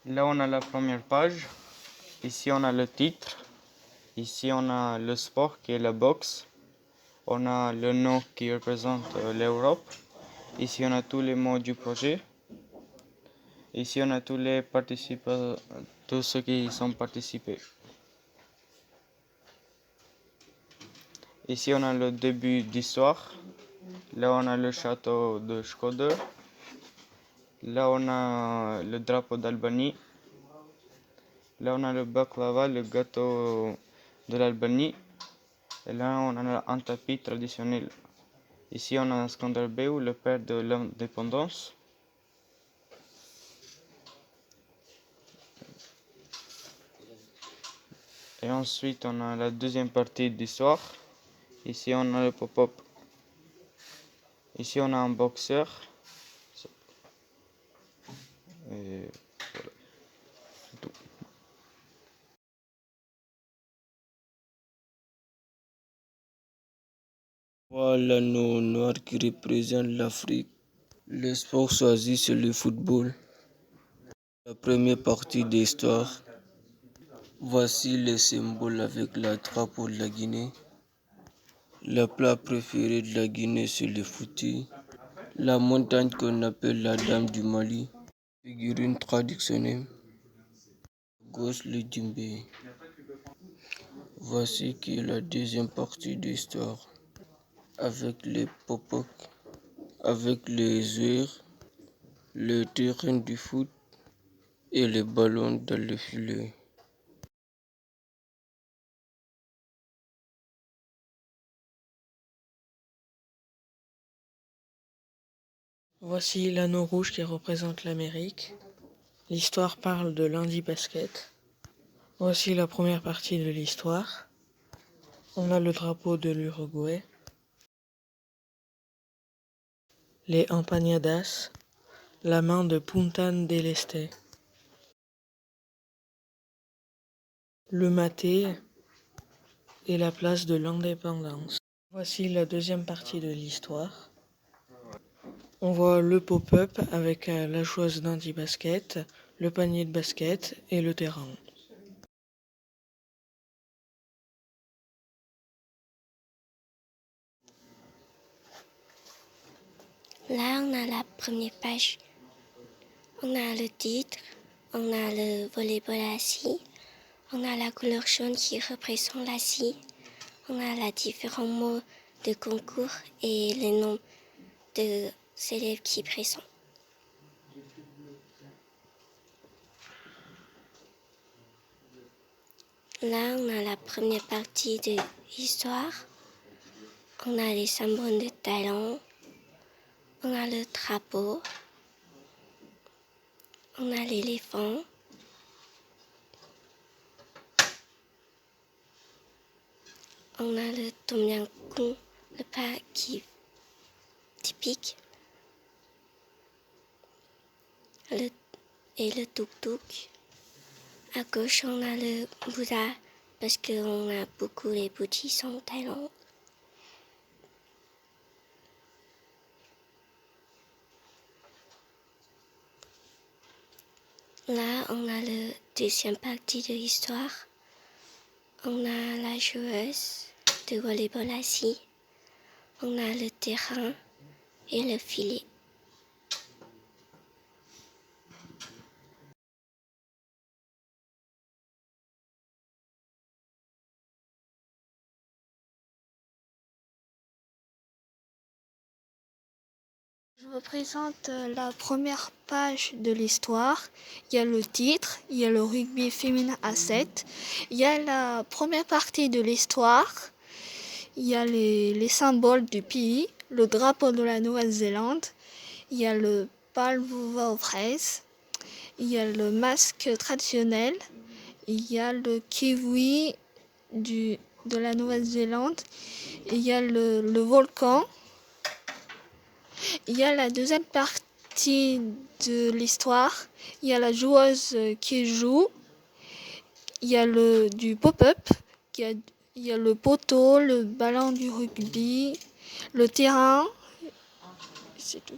Là, on a la première page. Ici, on a le titre. Ici, on a le sport qui est la boxe. On a le nom qui représente l'Europe. Ici, on a tous les mots du projet. Ici, on a tous les participants, tous ceux qui sont participés. Ici, on a le début d'histoire. Là, on a le château de Shkodër. Là, on a le drapeau d'Albanie. Là, on a le baklava, le gâteau de l'Albanie. Et là, on a un tapis traditionnel. Ici, on a Skanderbeu, le père de l'indépendance. Et ensuite, on a la deuxième partie d'histoire. Ici, on a le pop-up. Ici, on a un boxeur. Et voilà, c'est tout. Voilà l'anneau noir qui représente l'Afrique. Le sport choisi, c'est le football. La première partie d'histoire. Voici les symboles avec la drapeau de la Guinée. Le plat préféré de la Guinée, c'est le fouti. La montagne qu'on appelle la Dame du Mali. Figurine traditionnelle. Gauche le djembé. Voici qui est la deuxième partie de l'histoire. Avec les popok, avec les heures, le terrain du foot et les ballons dans le filet. Voici l'anneau rouge qui représente l'Amérique. L'histoire parle de lundi basket. Voici la première partie de l'histoire. On a le drapeau de l'Uruguay. Les empanadas. La main de Punta del Este. Le maté et la place de l'indépendance. Voici la deuxième partie de l'histoire. On voit le pop-up avec la joueuse d'handi basket, le panier de basket et le terrain. Là, on a la première page. On a le titre, on a le volleyball assis, on a la couleur jaune qui représente la scie, on a les différents mots de concours et les noms des élèves qui présentent. Là, on a la première partie de l'histoire. On a les symboles de Thaïlande. On a le drapeau. On a l'éléphant. On a le tom yum goong, le plat qui typique. Et le tuk-tuk. À gauche, on a le Bouddha parce qu'on a beaucoup les bouddhistes en Thaïlande. Là, on a la deuxième partie de l'histoire. On a la joueuse de volleyball assis. On a le terrain et le filet. Je vous présente la première page de l'histoire. Il y a le titre, il y a le rugby féminin à 7. Il y a la première partie de l'histoire. Il y a les symboles du pays, le drapeau de la Nouvelle-Zélande. Il y a le palvova aux fraises. Il y a le masque traditionnel. Il y a le kiwi de la Nouvelle-Zélande. Il y a le volcan. Il y a la deuxième partie de l'histoire. Il y a la joueuse qui joue. Il y a du pop-up. Il y a le poteau, le ballon du rugby, le terrain. C'est tout.